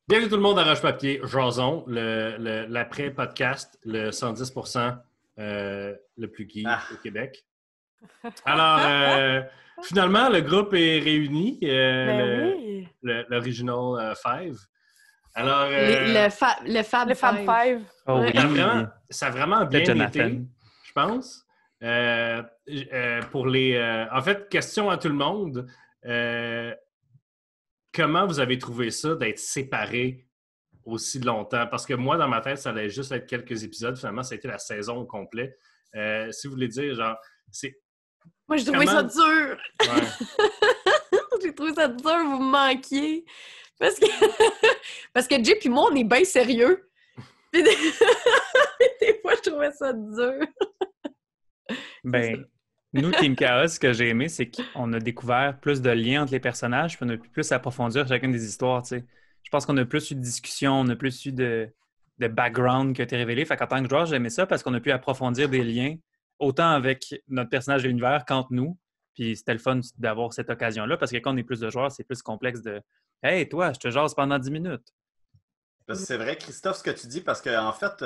Bienvenue tout le monde à Roche-Papier, Jason, l'après-podcast, le 110% le plus geek au Québec. Alors, finalement, le groupe est réuni, Oui. l'Original Five. Alors, Le Fab Five. Oh Ouais. oui, ça a vraiment bien Jonathan. été, je pense. Pour les, en fait, question à tout le monde. Comment vous avez trouvé ça d'être séparés aussi longtemps? Parce que moi, dans ma tête, ça allait juste être quelques épisodes. Finalement, ça a été la saison au complet. Si vous voulez dire, genre, c'est... Moi, j'ai trouvé ça dur. Ouais. J'ai trouvé ça dur, vous me manquiez. Parce que Jay et moi, on est bien sérieux. Puis des fois, je trouvais ça dur. Ben, nous, Team Chaos, ce que j'ai aimé, c'est qu'on a découvert plus de liens entre les personnages, puis on a pu plus approfondir chacune des histoires, tu sais. Je pense qu'on a plus eu de discussions, on a plus eu de background qui a été révélé. Fait qu'en tant que joueur, j'aimais ça parce qu'on a pu approfondir des liens, autant avec notre personnage de l'univers qu'entre nous. Puis c'était le fun d'avoir cette occasion-là, parce que quand on est plus de joueurs, c'est plus complexe de « Hey, toi, je te jase pendant 10 minutes. » Parce que c'est vrai, Christophe, ce que tu dis, parce qu'en fait,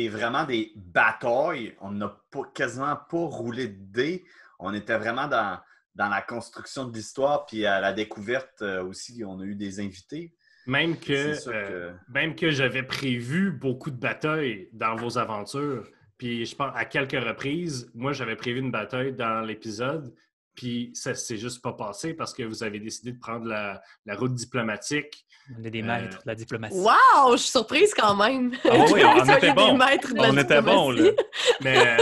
vraiment des batailles, on n'a quasiment pas roulé de dés. On était vraiment dans la construction de l'histoire, puis à la découverte aussi, on a eu des invités. Même que j'avais prévu beaucoup de batailles dans vos aventures. Puis je pense à quelques reprises, moi, j'avais prévu une bataille dans l'épisode, puis ça s'est juste pas passé parce que vous avez décidé de prendre la route diplomatique. On est des maîtres de la diplomatie. Wow! Je suis surprise quand même. Ah oui, on était bons. On était bons, là. Mais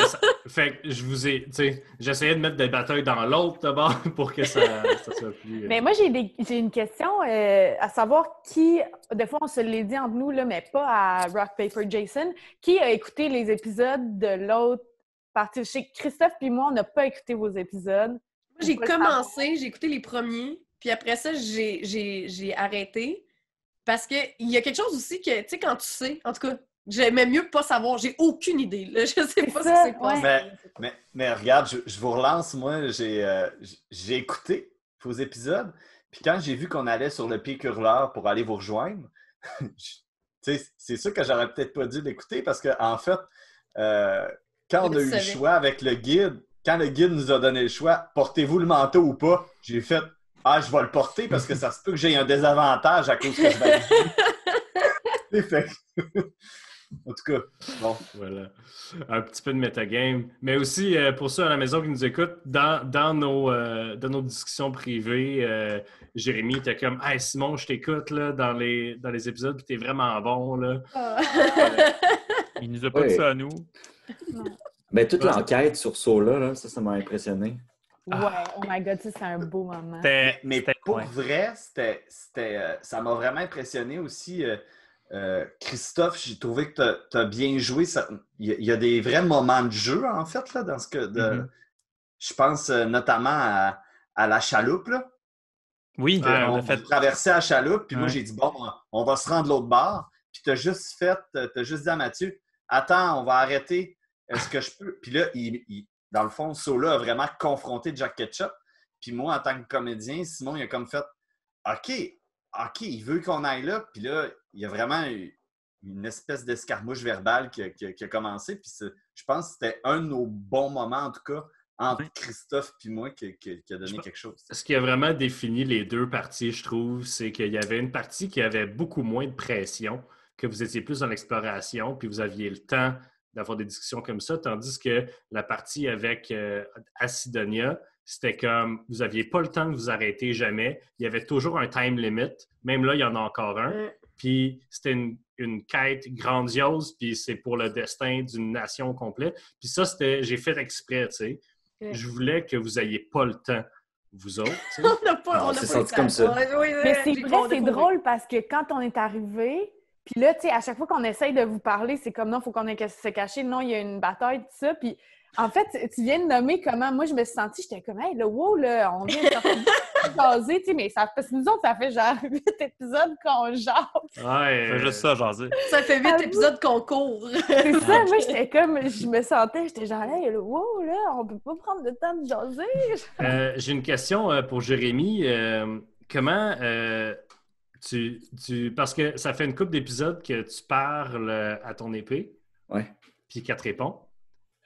fait que je vous ai, tu sais, j'essayais de mettre des batailles dans l'autre d'abord pour que ça soit plus... Mais moi, j'ai une question à savoir qui, des fois on se l'est dit entre nous, là, mais pas à Rock, Paper, Jason, qui a écouté les épisodes de l'autre partie? Je sais que Christophe puis moi, on n'a pas écouté vos épisodes. Moi, j'ai commencé, j'ai écouté les premiers, puis après ça, j'ai arrêté. Parce qu'il y a quelque chose aussi que, tu sais, quand tu sais, en tout cas, j'aimais mieux pas savoir. J'ai aucune idée. Là. Je sais pas ce qui s'est passé. Mais regarde, je vous relance. Moi, j'ai écouté vos épisodes. Puis quand j'ai vu qu'on allait sur le pic hurleur pour aller vous rejoindre, c'est sûr que j'aurais peut-être pas dû l'écouter parce qu'en fait, quand on a eu le choix avec le guide, quand le guide nous a donné le choix, portez-vous le manteau ou pas, j'ai fait... Ah, je vais le porter parce que ça se peut que j'ai un désavantage à cause que je vais le fait. En tout cas, bon. Voilà. Un petit peu de metagame. Mais aussi, pour ceux à la maison qui nous écoutent, dans nos discussions privées, Jérémy était comme « Hey Simon, je t'écoute là, dans les épisodes, puis t'es vraiment bon. » là. Il nous a pas dit ça à nous. Ben, toute l'enquête sur Sola, là, ça m'a impressionné. Ouais, oh my God, ça, c'est un beau moment. Mais pour vrai, ça m'a vraiment impressionné aussi. Christophe, j'ai trouvé que tu as bien joué. Il y a des vrais moments de jeu, en fait, là, dans ce que... Je pense notamment à la chaloupe, là. Oui, on a fait traverser la chaloupe, puis moi, j'ai dit, bon, on va se rendre de l'autre bord. Puis tu as juste dit à Mathieu, attends, on va arrêter. Est-ce que je peux... Puis là, dans le fond, Sola a vraiment confronté Jack Ketchup. Puis moi, en tant que comédien, Simon, il a comme fait OK, il veut qu'on aille là. Puis là, il y a vraiment une espèce d'escarmouche verbale qui a commencé. Puis je pense que c'était un de nos bons moments, en tout cas, entre Christophe et moi, qui a donné quelque chose. Ce qui a vraiment défini les deux parties, je trouve, c'est qu'il y avait une partie qui avait beaucoup moins de pression, que vous étiez plus dans l'exploration, puis vous aviez le temps d'avoir des discussions comme ça, tandis que la partie avec Acidonia, c'était comme, vous n'aviez pas le temps de vous arrêter jamais. Il y avait toujours un time limit. Même là, il y en a encore un. Puis c'était une quête grandiose, puis c'est pour le destin d'une nation complète. Puis ça, j'ai fait exprès, tu sais. Je voulais que vous n'ayez pas le temps, vous autres. Tu sais. On n'a pas senti comme ça. Mais c'est vrai, c'est drôle parce que quand on est arrivé... Puis là, tu sais, à chaque fois qu'on essaye de vous parler, c'est comme non, il faut qu'on ait se cacher. Non, il y a une bataille, tout ça. Puis en fait, tu viens de nommer comment moi je me suis sentie. J'étais comme, hey, là, wow, là, on vient de jaser, tu sais, mais parce que nous autres, ça fait genre 8 épisodes qu'on jase. Ouais. C'est juste ça, jaser. Ça fait 8 épisodes qu'on court. C'est ça, moi, j'étais comme, je me sentais, j'étais genre, hey, là, wow, là, on peut pas prendre le temps de jaser. J'ai une question pour Jérémy. Parce que ça fait une couple d'épisodes que tu parles à ton épée, Ouais. puis qu'elle te répond.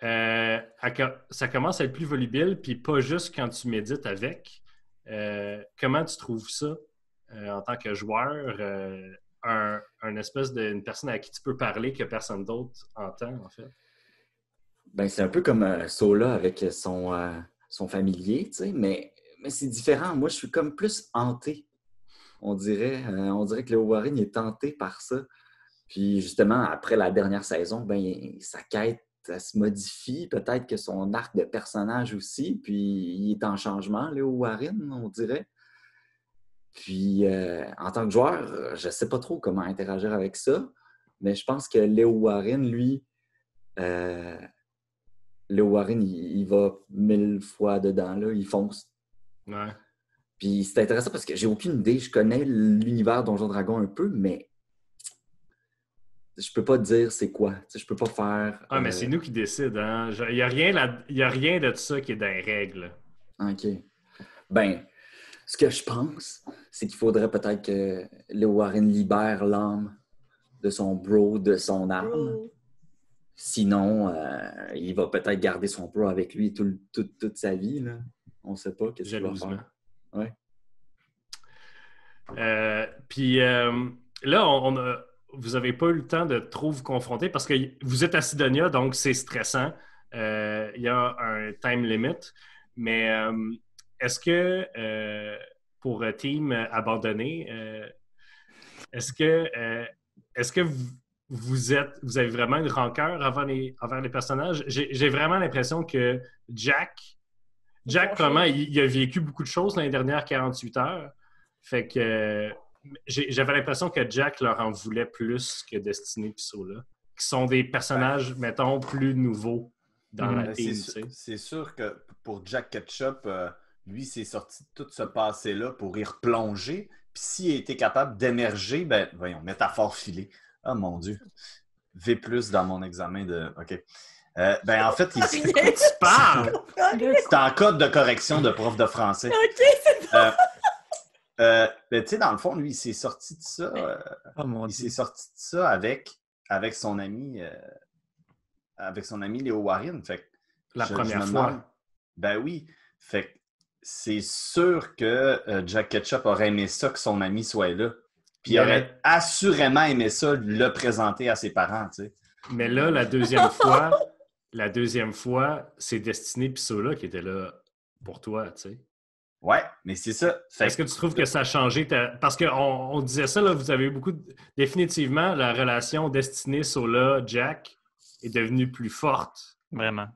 Ça commence à être plus volubile, puis pas juste quand tu médites avec. Comment tu trouves ça en tant que joueur? Un espèce d'une personne à qui tu peux parler que personne d'autre entend, en fait. Ben, c'est un peu comme Sola avec son familier, tu sais, mais c'est différent. Moi, je suis comme plus hanté, on dirait. On dirait que Léo Warren il est tenté par ça. Puis justement, après la dernière saison, ben, sa quête elle se modifie. Peut-être que son arc de personnage aussi. Puis il est en changement, Léo Warren, on dirait. Puis en tant que joueur, je ne sais pas trop comment interagir avec ça. Mais je pense que Léo Warren, lui, Léo Warren, il va 1000 fois dedans, là, il fonce. Ouais. Puis c'est intéressant parce que j'ai aucune idée. Je connais l'univers Donjons Dragons un peu, mais je peux pas te dire c'est quoi. Tu sais, je peux pas faire... Ah, mais c'est nous qui décident. Hein? Il n'y a rien de ça qui est dans les règles. OK. Ben, ce que je pense, c'est qu'il faudrait peut-être que Léo Warren libère l'âme de son bro, de son âme. Sinon, il va peut-être garder son bro avec lui toute sa vie. Là. On ne sait pas qu'est-ce qu'il va faire. Ouais. Puis là, vous n'avez pas eu le temps de trop vous confronter parce que vous êtes à Sidonia, donc c'est stressant. Il y a un time limit. Mais est-ce que pour Team Abandonné, est-ce que vous avez vraiment une rancœur envers les personnages? J'ai vraiment l'impression que Jack, vraiment, il a vécu beaucoup de choses dans les dernières 48 heures. Fait que j'avais l'impression que Jack leur en voulait plus que Destiny et Sola, qui sont des personnages, mettons, plus nouveaux dans la team. C'est sûr que pour Jack Ketchup, lui, c'est sorti de tout ce passé-là pour y replonger. Puis s'il a été capable d'émerger, ben, voyons, métaphore filée. Ah, mon Dieu. V+ dans mon examen de... OK. Ben, en fait, il... Quoi tu parles? C'est en code de correction de prof de français. OK, c'est bon. Ben, tu sais, dans le fond, lui, il s'est sorti de ça. S'est sorti de ça avec son ami Léo Warren. Fait que la première fois. Ben oui. Fait que c'est sûr que Jack Ketchup aurait aimé ça que son ami soit là. Puis il aurait assurément aimé ça le présenter à ses parents, tu sais. Mais là, la deuxième fois, c'est Destiny et Sola qui étaient là pour toi, tu sais. Ouais, mais c'est ça. Est-ce que tu trouves que ça a changé? Parce qu'on disait ça, là, vous avez eu beaucoup... Définitivement, la relation Destiny, Sola, Jack est devenue plus forte. Vraiment.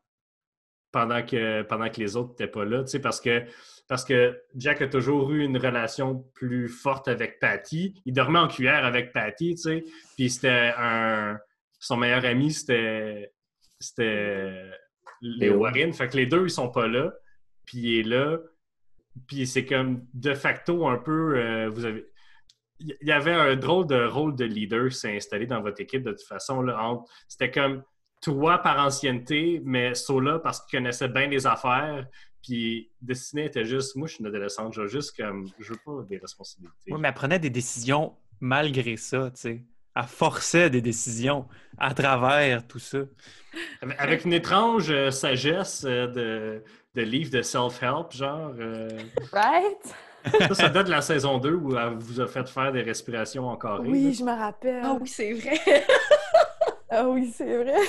Pendant que les autres n'étaient pas là, tu sais, parce que Jack a toujours eu une relation plus forte avec Patty. Il dormait en cuillère avec Patty, tu sais, puis son meilleur ami, c'était Léo Warren. Fait que les deux, ils sont pas là, puis il est là, puis c'est comme de facto un peu, il y avait un drôle de rôle de leader s'est installé dans votre équipe de toute façon, là, c'était comme toi par ancienneté, mais Sola parce qu'il connaissait bien les affaires, puis Destiny était juste, moi je suis une adolescente, je veux pas des responsabilités. Oui, mais elle prenait des décisions malgré ça, tu sais. Elle forçait des décisions à travers tout ça. Avec une étrange sagesse de livre de self-help, genre. Right? Ça date de la saison 2 où elle vous a fait faire des respirations en carré. Oui, là. je me rappelle. Ah oui, c'est vrai. Ah oui, c'est vrai.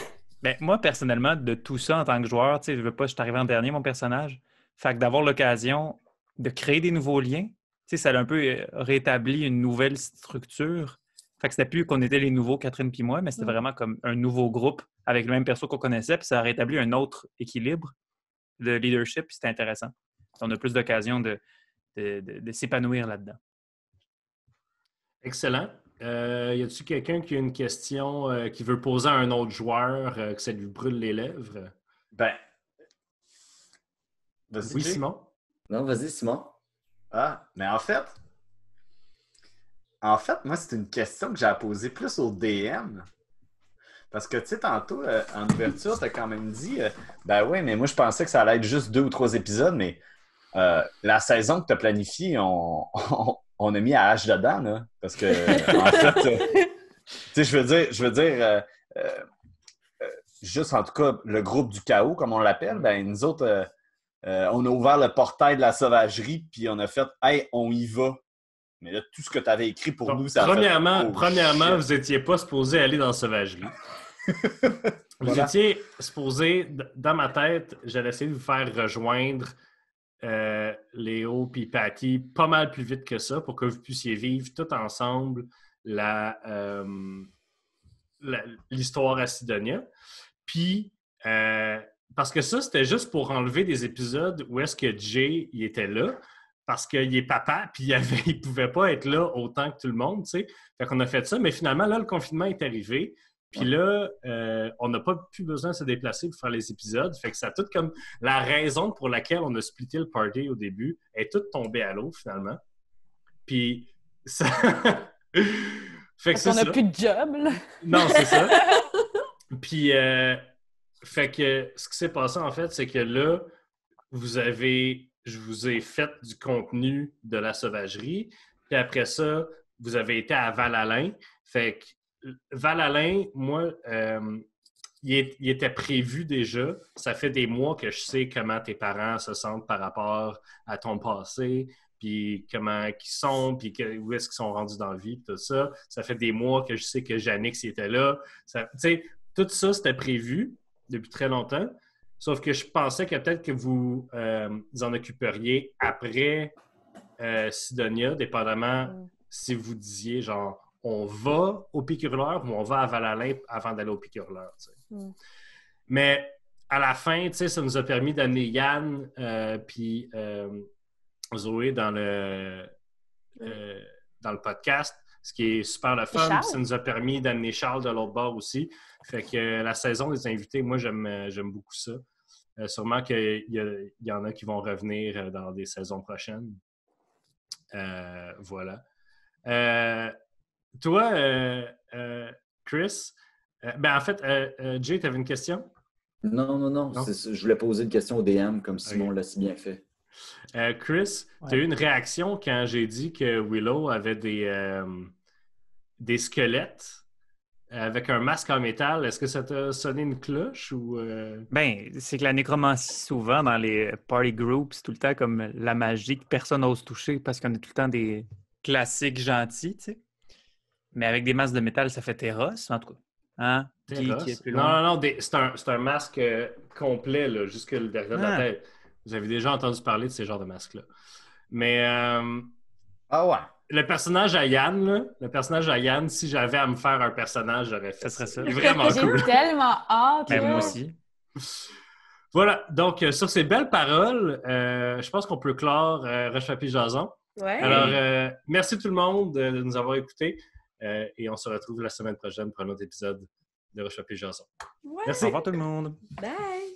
Ben, moi, personnellement, de tout ça en tant que joueur, tu sais, je veux pas, je suis arrivé en dernier, mon personnage. Fait que d'avoir l'occasion de créer des nouveaux liens, tu sais, ça a un peu rétabli une nouvelle structure. Fait que c'était plus qu'on était les nouveaux, Catherine puis moi, mais c'était vraiment comme un nouveau groupe avec le même perso qu'on connaissait, puis ça a rétabli un autre équilibre de leadership, puis c'était intéressant. On a plus d'occasion de s'épanouir là-dedans. Excellent. Y a-t-il quelqu'un qui a une question qui veut poser à un autre joueur que ça lui brûle les lèvres? Ben. Oui, Simon? Non, vas-y, Simon. Ah, mais en fait, moi, c'est une question que j'ai à poser plus au DM. Parce que, tu sais, tantôt, en ouverture, tu as quand même dit ben oui, mais moi, je pensais que ça allait être juste 2 ou 3 épisodes, mais la saison que tu as planifiée, on a mis à H dedans, là. Parce que, en fait, tu sais, je veux dire juste en tout cas, le groupe du chaos, comme on l'appelle, ben nous autres, on a ouvert le portail de la sauvagerie, puis on a fait « Hey, on y va ». Mais là, tout ce que tu avais écrit pour nous, ça premièrement, fait... vous n'étiez pas supposé aller dans la sauvagerie. Vous étiez supposé, dans ma tête, j'allais essayer de vous faire rejoindre Léo et Patty pas mal plus vite que ça pour que vous puissiez vivre tout ensemble l'histoire à Sidonia. Puis, parce que ça, c'était juste pour enlever des épisodes où est-ce que Jay il était là, parce qu'il est papa, puis il ne pouvait pas être là autant que tout le monde, tu sais. Fait qu'on a fait ça, mais finalement, là, le confinement est arrivé, puis là, on n'a pas plus besoin de se déplacer pour faire les épisodes. Fait que ça a tout comme... La raison pour laquelle on a splitté le party au début est toute tombée à l'eau, finalement. Puis, ça... fait que on n'a plus de job, là. Non, c'est ça. Puis, fait que ce qui s'est passé, en fait, c'est que là, je vous ai fait du contenu de la sauvagerie. Puis après ça, vous avez été à Val-Alain. Fait que Val-Alain, moi, il était prévu déjà. Ça fait des mois que je sais comment tes parents se sentent par rapport à ton passé, puis comment ils sont, puis où est-ce qu'ils sont rendus dans la vie, tout ça. Ça fait des mois que je sais que Jannick était là. Tu sais, tout ça, c'était prévu depuis très longtemps. Sauf que je pensais que peut-être que vous en occuperiez après Sidonia, dépendamment si vous disiez genre on va au Pic-Hurleur ou on va à Val-Alain avant d'aller au Pic-Hurleur. Mais à la fin, ça nous a permis d'amener Yann puis Zoé dans le podcast, ce qui est super le fun. Ça nous a permis d'amener Charles de l'autre bord aussi. Fait que la saison des invités, moi, j'aime beaucoup ça. Sûrement qu'il y en a qui vont revenir dans des saisons prochaines. Voilà. Toi, Chris, en fait, Jay, tu avais une question? Non. Je voulais poser une question au DM, comme Simon l'a si bien fait. Chris, tu as eu une réaction quand j'ai dit que Willow avait des squelettes avec un masque en métal. Est-ce que ça t'a sonné une cloche ou... c'est que la nécromancie, souvent, dans les party groups, c'est tout le temps comme la magie que personne n'ose toucher parce qu'on est tout le temps des classiques gentils, tu sais. Mais avec des masques de métal, ça fait Terros, en tout cas. Hein? Qui est plus loin? Non, c'est un masque complet, là, jusque derrière la tête. Vous avez déjà entendu parler de ces genres de masques-là. Mais... Ah ouais! Le personnage à Yann, si j'avais à me faire un personnage, j'aurais fait ça. Ça. Il est vraiment cool. J'ai tellement hâte. Moi aussi. Voilà. Donc, sur ces belles paroles, je pense qu'on peut clore Roche Papier Jason. Ouais. Alors, merci tout le monde de nous avoir écoutés. Et on se retrouve la semaine prochaine pour un autre épisode de Roche Papier Jason. Ouais. Merci. Au revoir tout le monde. Bye!